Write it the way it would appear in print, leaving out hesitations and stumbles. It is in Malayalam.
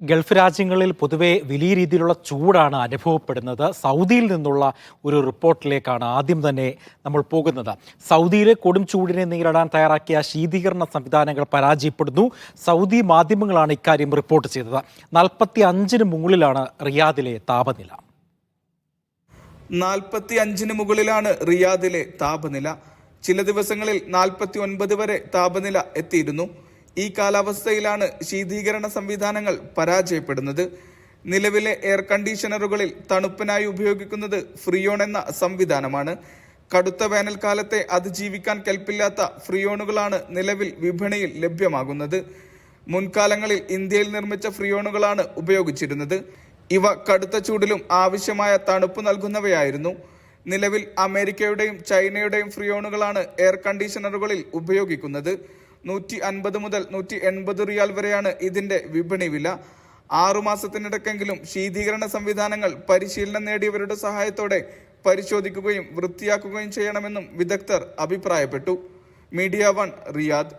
ഗൾഫ് രാജ്യങ്ങളിൽ പൊതുവെ വലിയ രീതിയിലുള്ള ചൂടാണ് അനുഭവപ്പെടുന്നത്. സൗദിയിൽ നിന്നുള്ള ഒരു റിപ്പോർട്ടിലേക്കാണ് ആദ്യം തന്നെ നമ്മൾ പോകുന്നത്. സൗദിയിലെ കൊടും ചൂടിനെ നേരിടാൻ തയ്യാറാക്കിയ ശീതീകരണ സംവിധാനങ്ങൾ പരാജയപ്പെടുന്നു. സൗദി മാധ്യമങ്ങളാണ് ഇക്കാര്യം റിപ്പോർട്ട് ചെയ്തത്. 45-ന് മുകളിലാണ് റിയാദിലെ താപനില. 45-ന് മുകളിലാണ് റിയാദിലെ താപനില. ചില ദിവസങ്ങളിൽ 49 വരെ താപനില എത്തിയിരുന്നു. ഈ കാലാവസ്ഥയിലാണ് ശീതീകരണ സംവിധാനങ്ങൾ പരാജയപ്പെടുന്നത്. നിലവിലെ എയർ കണ്ടീഷണറുകളിൽ തണുപ്പിനായി ഉപയോഗിക്കുന്നത് ഫ്രിയോൺ എന്ന സംവിധാനമാണ്. കടുത്ത വേനൽക്കാലത്തെ അതിജീവിക്കാൻ കെൽപ്പില്ലാത്ത ഫ്രിയോണുകളാണ് നിലവിൽ വിപണിയിൽ ലഭ്യമാകുന്നത്. മുൻകാലങ്ങളിൽ ഇന്ത്യയിൽ നിർമ്മിച്ച ഫ്രിയോണുകളാണ് ഉപയോഗിച്ചിരുന്നത്. ഇവ കടുത്ത ചൂടിലും ആവശ്യമായ തണുപ്പ് നൽകുന്നവയായിരുന്നു. നിലവിൽ അമേരിക്കയുടെയും ചൈനയുടെയും ഫ്രിയോണുകളാണ് എയർ കണ്ടീഷണറുകളിൽ ഉപയോഗിക്കുന്നത്. 150 മുതൽ 180 റിയാൽ വരെയാണ് ഇതിന്റെ വിപണി വില. 6 മാസത്തിനിടയ്ക്കെങ്കിലും ശീതീകരണ സംവിധാനങ്ങൾ പരിശീലനം നേടിയവരുടെ സഹായത്തോടെ പരിശോധിക്കുകയും വൃത്തിയാക്കുകയും ചെയ്യണമെന്നും വിദഗ്ധർ അഭിപ്രായപ്പെട്ടു. Media 1 Riyadh.